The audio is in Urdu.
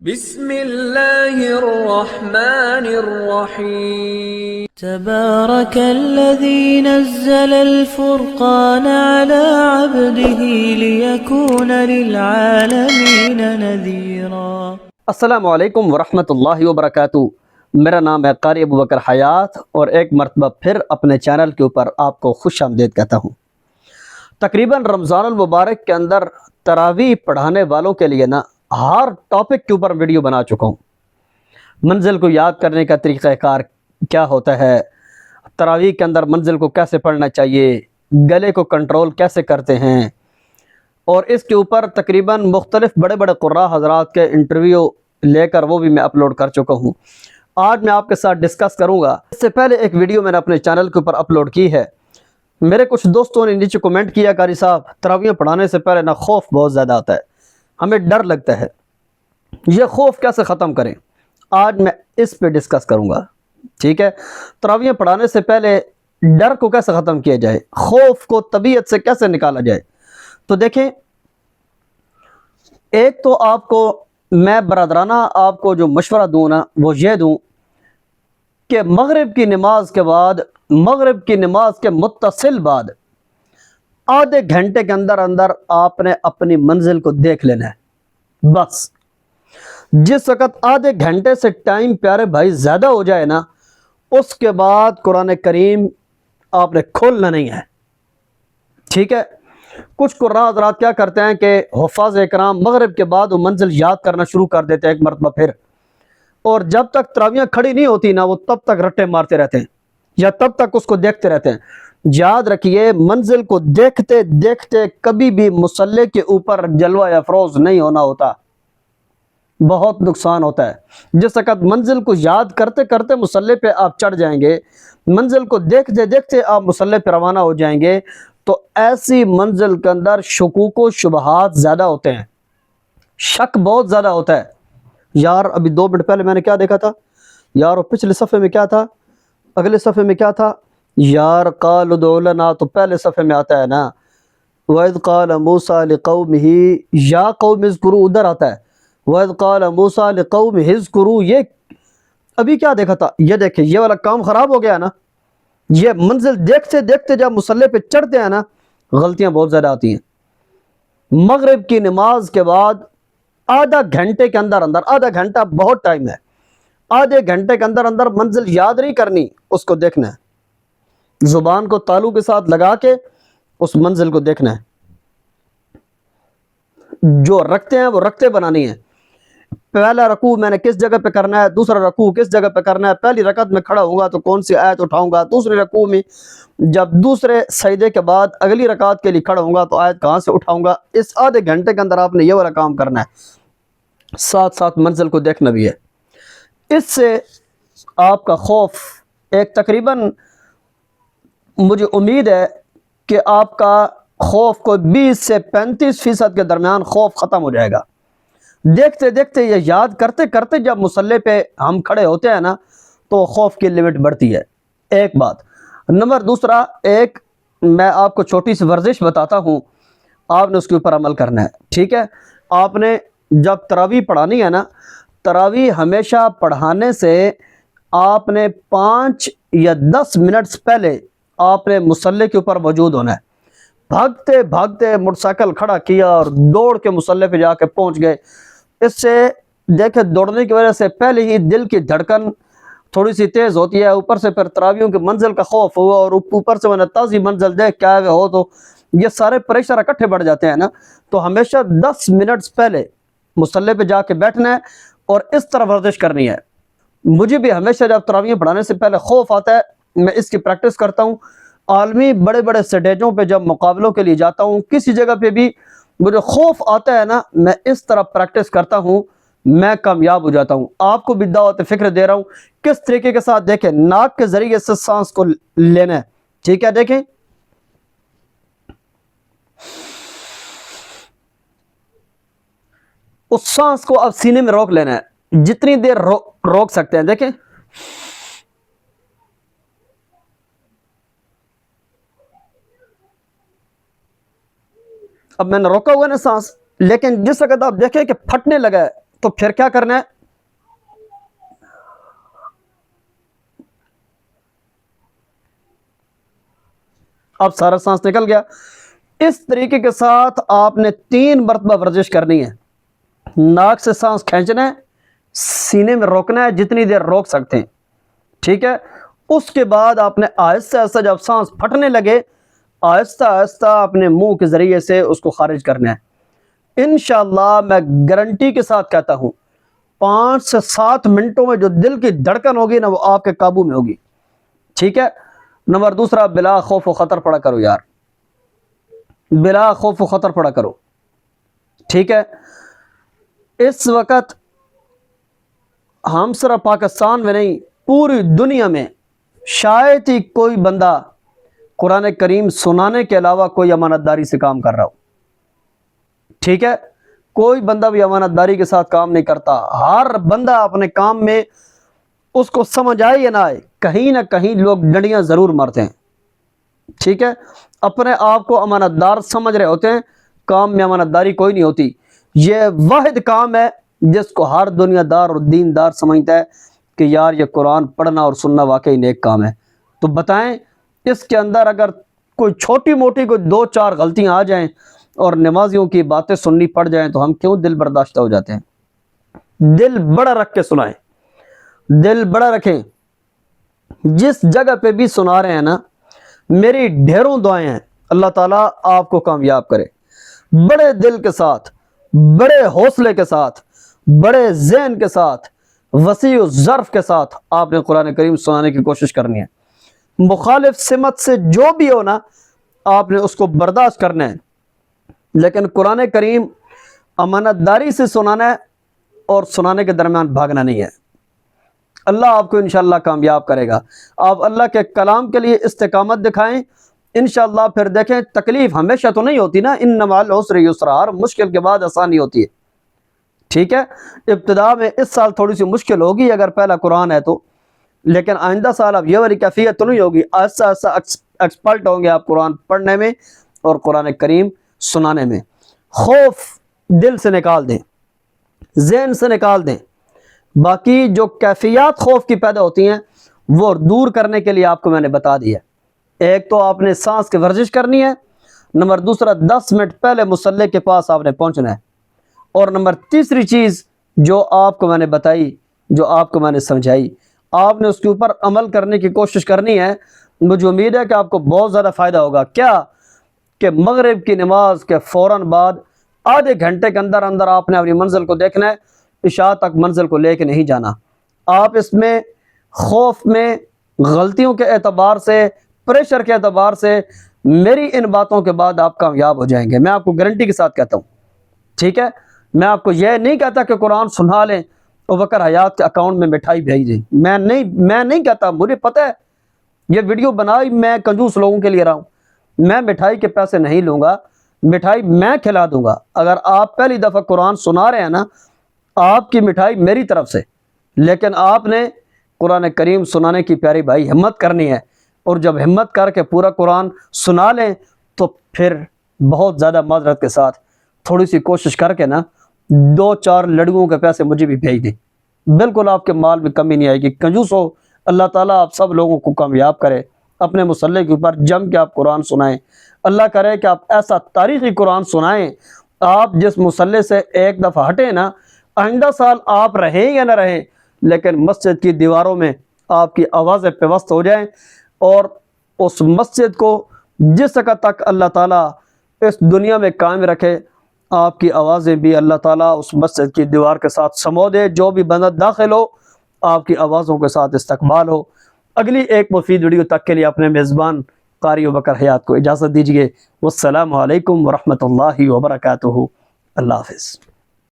بسم اللہ الرحمن الرحیم تبارك الذي نزل الفرقان على عبده ليكون للعالمين نذيرا۔ السلام علیکم ورحمۃ اللہ وبرکاتہ۔ میرا نام ہے قاری ابو بکر حیات اور ایک مرتبہ پھر اپنے چینل کے اوپر آپ کو خوش آمدید کہتا ہوں۔ تقریباً رمضان المبارک کے اندر تراویح پڑھانے والوں کے لیے ہر ٹاپک کے اوپر ویڈیو بنا چکا ہوں۔ منزل کو یاد کرنے کا طریقہ کار کیا ہوتا ہے، تراویح کے اندر منزل کو کیسے پڑھنا چاہیے، گلے کو کنٹرول کیسے کرتے ہیں، اور اس کے اوپر تقریباً مختلف بڑے بڑے قراء حضرات کے انٹرویو لے کر وہ بھی میں اپلوڈ کر چکا ہوں۔ آج میں آپ کے ساتھ ڈسکس کروں گا۔ اس سے پہلے ایک ویڈیو میں نے اپنے چینل کے اوپر اپلوڈ کی ہے۔ میرے کچھ دوستوں نے نیچے کمنٹ کیا، قاری صاحب تراویح پڑھانے سے پہلے خوف بہت زیادہ آتا ہے، ہمیں ڈر لگتا ہے، یہ خوف کیسے ختم کریں؟ آج میں اس پہ ڈسکس کروں گا، ٹھیک ہے؟ تراویح پڑھانے سے پہلے ڈر کو کیسے ختم کیا جائے، خوف کو طبیعت سے کیسے نکالا جائے۔ تو دیکھیں، ایک تو آپ کو میں برادرانہ آپ کو جو مشورہ دوں وہ یہ دوں کہ مغرب کی نماز کے بعد، مغرب کی نماز کے متصل بعد آدھے گھنٹے کے اندر آپ نے اپنی منزل کو دیکھ لینا ہے۔ بس جس وقت آدھے گھنٹے سے ٹائم پیارے بھائی زیادہ ہو جائے اس کے بعد قرآن کریم آپ نے کھولنا نہیں ہے، ٹھیک ہے؟ کچھ قراء حضرات کیا کرتے ہیں کہ حفاظ اکرام مغرب کے بعد وہ منزل یاد کرنا شروع کر دیتے ہیں ایک مرتبہ پھر، اور جب تک تراویح کھڑی نہیں ہوتی وہ تب تک رٹے مارتے رہتے ہیں یا تب تک اس کو دیکھتے رہتے ہیں۔ یاد رکھیے، منزل کو دیکھتے دیکھتے کبھی بھی مصلی کے اوپر جلوہ افروز نہیں ہونا ہوتا، بہت نقصان ہوتا ہے۔ جس وقت منزل کو یاد کرتے کرتے مصلی پہ آپ چڑھ جائیں گے، منزل کو دیکھتے دیکھتے آپ مصلی پہ روانہ ہو جائیں گے، تو ایسی منزل کے اندر شکوک و شبہات زیادہ ہوتے ہیں، شک بہت زیادہ ہوتا ہے۔ یار ابھی 2 منٹ پہلے میں نے کیا دیکھا تھا، یار وہ پچھلے صفحے میں کیا تھا، اگلے صفحے میں کیا تھا، یار قال ادع لنا تو پہلے صفحے میں آتا ہے نا، وَإِذْ قَالَ مُوسَىٰ لِقَوْمِهِ یا قوم اذکروا ادھر آتا ہے، وَإِذْ قَالَ مُوسَىٰ لِقَوْمِهِ اذْكُرُوا، یہ ابھی کیا دیکھا تھا، یہ دیکھیں یہ والا کام خراب ہو گیا نا۔ یہ منزل دیکھتے دیکھتے جب مصلی پہ چڑھتے ہیں غلطیاں بہت زیادہ آتی ہیں۔ مغرب کی نماز کے بعد آدھا گھنٹے کے اندر آدھا گھنٹہ بہت ٹائم ہے، آدھے گھنٹے کے اندر منزل یاد نہیں کرنی، اس کو دیکھنا ہے، زبان کو تالو کے ساتھ لگا کے اس منزل کو دیکھنا ہے، جو رکھتے ہیں وہ رکھتے بنانی ہے۔ پہلا رکوع میں نے کس جگہ پہ کرنا ہے، دوسرا رکوع کس جگہ پہ کرنا ہے، پہلی رکعت میں کھڑا ہوں گا تو کون سی آیت اٹھاؤں گا، دوسری رکوع میں جب دوسرے سجدے کے بعد اگلی رکعت کے لیے کھڑا ہوں گا تو آیت کہاں سے اٹھاؤں گا۔ اس آدھے گھنٹے کے اندر آپ نے یہ والا کام کرنا ہے، ساتھ ساتھ منزل کو دیکھنا بھی ہے۔ اس سے آپ کا خوف ایک تقریباً مجھے امید ہے کہ آپ کا خوف کو 20 سے 35% کے درمیان خوف ختم ہو جائے گا۔ دیکھتے دیکھتے یہ یاد کرتے کرتے جب مصلی پہ ہم کھڑے ہوتے ہیں تو خوف کی لیمٹ بڑھتی ہے، ایک بات۔ نمبر دوسرا، ایک میں آپ کو چھوٹی سی ورزش بتاتا ہوں، آپ نے اس کے اوپر عمل کرنا ہے، ٹھیک ہے؟ آپ نے جب تراویح پڑھانی ہے تراویح ہمیشہ پڑھانے سے آپ نے 5 یا 10 منٹس پہلے آپ نے مصلی کے اوپر موجود ہونا ہے۔ بھاگتے بھاگتے موٹر سائیکل کھڑا کیا اور دوڑ کے مصلی پہ جا کے پہنچ گئے، اس سے دیکھیں دوڑنے کی وجہ سے پہلے ہی دل کی دھڑکن تھوڑی سی تیز ہوتی ہے، اوپر سے پھر تراویحوں کی منزل کا خوف ہوا اور اوپر سے میں نے تازی منزل دیکھ کے آئے ہو تو یہ سارے پریشر اکٹھے بڑھ جاتے ہیں تو ہمیشہ 10 منٹس پہلے مصلی پہ جا کے بیٹھنا ہے اور اس طرح ورزش کرنی ہے۔ مجھے بھی ہمیشہ جب تراویح پڑھانے سے پہلے خوف آتا ہے، میں اس کی پریکٹس کرتا ہوں۔ عالمی بڑے بڑے سٹیجوں پہ جب مقابلوں کے لیے جاتا ہوں، کسی جگہ پہ بھی مجھے خوف آتا ہے میں اس طرح پریکٹس کرتا ہوں، میں کامیاب ہو جاتا ہوں۔ آپ کو بھی دعوت فکر دے رہا ہوں کس طریقے کے ساتھ، دیکھیں ناک کے ذریعے سے سانس کو لینا ہے، ٹھیک ہے؟ دیکھیں اس سانس کو اب سینے میں روک لینا ہے، جتنی دیر روک سکتے ہیں، دیکھیں اب میں نے روکا ہوا سانس، لیکن جس وقت آپ دیکھیں کہ پھٹنے لگا ہے تو پھر کیا کرنا ہے؟ اب سارا سانس نکل گیا. اس طریقے کے ساتھ آپ نے 3 مرتبہ ورزش کرنی ہے. ناک سے سانس کھینچنا ہے, سینے میں روکنا ہے جتنی دیر روک سکتے ہیں, ٹھیک ہے. اس کے بعد آپ نے آہستہ آہستہ جب سانس پھٹنے لگے آہستہ آہستہ اپنے منہ کے ذریعے سے اس کو خارج کرنا ہے. انشاءاللہ میں گارنٹی کے ساتھ کہتا ہوں 5 سے 7 منٹوں میں جو دل کی دھڑکن ہوگی نا وہ آپ کے قابو میں ہوگی, ٹھیک ہے. نمبر دوسرا, بلا خوف و خطر پڑا کرو یار, بلا خوف و خطر پڑا کرو, ٹھیک ہے. اس وقت ہم صرف پاکستان میں نہیں پوری دنیا میں شاید ہی کوئی بندہ قرآن کریم سنانے کے علاوہ کوئی امانت داری سے کام کر رہا ہو, ٹھیک ہے. کوئی بندہ بھی امانت داری کے ساتھ کام نہیں کرتا. ہر بندہ اپنے کام میں اس کو سمجھ آئے یا نہ آئے کہیں نہ کہیں لوگ ڈنڈیاں ضرور مارتے ہیں, ٹھیک ہے. اپنے آپ کو امانت دار سمجھ رہے ہوتے ہیں, کام میں امانت داری کوئی نہیں ہوتی. یہ واحد کام ہے جس کو ہر دنیا دار اور دین دار سمجھتا ہے کہ یار یہ قرآن پڑھنا اور سننا واقعی نیک کام ہے. تو بتائیں اس کے اندر اگر کوئی چھوٹی موٹی کوئی 2-4 غلطیاں آ جائیں اور نمازیوں کی باتیں سننی پڑ جائیں تو ہم کیوں دل برداشتہ ہو جاتے ہیں؟ دل بڑا رکھ کے سنائیں, دل بڑا رکھیں. جس جگہ پہ بھی سنا رہے ہیں نا, میری ڈھیروں دعائیں ہیں اللہ تعالیٰ آپ کو کامیاب کرے. بڑے دل کے ساتھ, بڑے حوصلے کے ساتھ, بڑے ذہن کے ساتھ, وسیع و ظرف کے ساتھ آپ نے قرآن کریم سنانے کی کوشش کرنی ہے. مخالف سمت سے جو بھی ہو نا آپ نے اس کو برداشت کرنا ہے, لیکن قرآن کریم امانت داری سے سنانا ہے اور سنانے کے درمیان بھاگنا نہیں ہے. اللہ آپ کو انشاءاللہ کامیاب کرے گا. آپ اللہ کے کلام کے لیے استقامت دکھائیں, انشاءاللہ پھر دیکھیں تکلیف ہمیشہ تو نہیں ہوتی نا, ان مع العسر یسرا, ہر مشکل کے بعد آسانی ہوتی ہے, ٹھیک ہے. ابتدا میں اس سال تھوڑی سی مشکل ہوگی اگر پہلا قرآن ہے تو, لیکن آئندہ سال اب یہ والی کیفیت تو نہیں ہوگی. آہستہ آہستہ ایکسپرٹ ہوں گے آپ قرآن پڑھنے میں اور قرآن کریم سنانے میں. خوف دل سے نکال دیں, ذہن سے نکال دیں. باقی جو کیفیات خوف کی پیدا ہوتی ہیں وہ دور کرنے کے لیے آپ کو میں نے بتا دیا. ایک تو آپ نے سانس کی ورزش کرنی ہے, نمبر دوسرا 10 منٹ پہلے مصلی کے پاس آپ نے پہنچنا ہے, اور نمبر تیسری چیز جو آپ کو میں نے بتائی, جو آپ کو میں نے سمجھائی, آپ نے اس کے اوپر عمل کرنے کی کوشش کرنی ہے. مجھے امید ہے کہ آپ کو بہت زیادہ فائدہ ہوگا. کیا کہ مغرب کی نماز کے فوراً بعد آدھے گھنٹے کے اندر اندر آپ نے اپنی منزل کو دیکھنا ہے, عشاء تک منزل کو لے کے نہیں جانا. آپ اس میں خوف میں غلطیوں کے اعتبار سے, پریشر کے اعتبار سے میری ان باتوں کے بعد آپ کامیاب ہو جائیں گے, میں آپ کو گارنٹی کے ساتھ کہتا ہوں, ٹھیک ہے. میں آپ کو یہ نہیں کہتا کہ قرآن سنا لیں اور بکر حیات کے اکاؤنٹ میں مٹھائی بھیج دیں, میں نہیں کہتا. مجھے پتہ ہے یہ ویڈیو بنائی میں کنجوس لوگوں کے لیے رہا ہوں. میں مٹھائی کے پیسے نہیں لوں گا, مٹھائی میں کھلا دوں گا. اگر آپ پہلی دفعہ قرآن سنا رہے ہیں نا, آپ کی مٹھائی میری طرف سے, لیکن آپ نے قرآن کریم سنانے کی پیاری بھائی ہمت کرنی ہے. اور جب ہمت کر کے پورا قرآن سنا لیں تو پھر بہت زیادہ معذرت کے ساتھ تھوڑی سی کوشش کر کے نا 2-4 لڑکوں کے پیسے مجھے بھی بھیج دیں. بالکل آپ کے مال میں کمی نہیں آئے گی. کنجوس ہو, اللہ تعالیٰ آپ سب لوگوں کو کامیاب کرے. اپنے مصلی کے اوپر جم کے آپ قرآن سنائیں. اللہ کرے کہ آپ ایسا تاریخی قرآن سنائیں. آپ جس مصلی سے ایک دفعہ ہٹیں نا, آئندہ سال آپ رہیں یا نہ رہیں لیکن مسجد کی دیواروں میں آپ کی آوازیں پیوست ہو جائیں, اور اس مسجد کو جس جگہ تک اللہ تعالیٰ اس دنیا میں قائم رکھے آپ کی آوازیں بھی اللہ تعالیٰ اس مسجد کی دیوار کے ساتھ سمو دے. جو بھی بندہ داخل ہو آپ کی آوازوں کے ساتھ استقبال ہو. اگلی ایک مفید ویڈیو تک کے لیے اپنے میزبان قاری ابوبکر حیات کو اجازت دیجیے. والسلام علیکم ورحمۃ اللہ وبرکاتہ. اللہ حافظ.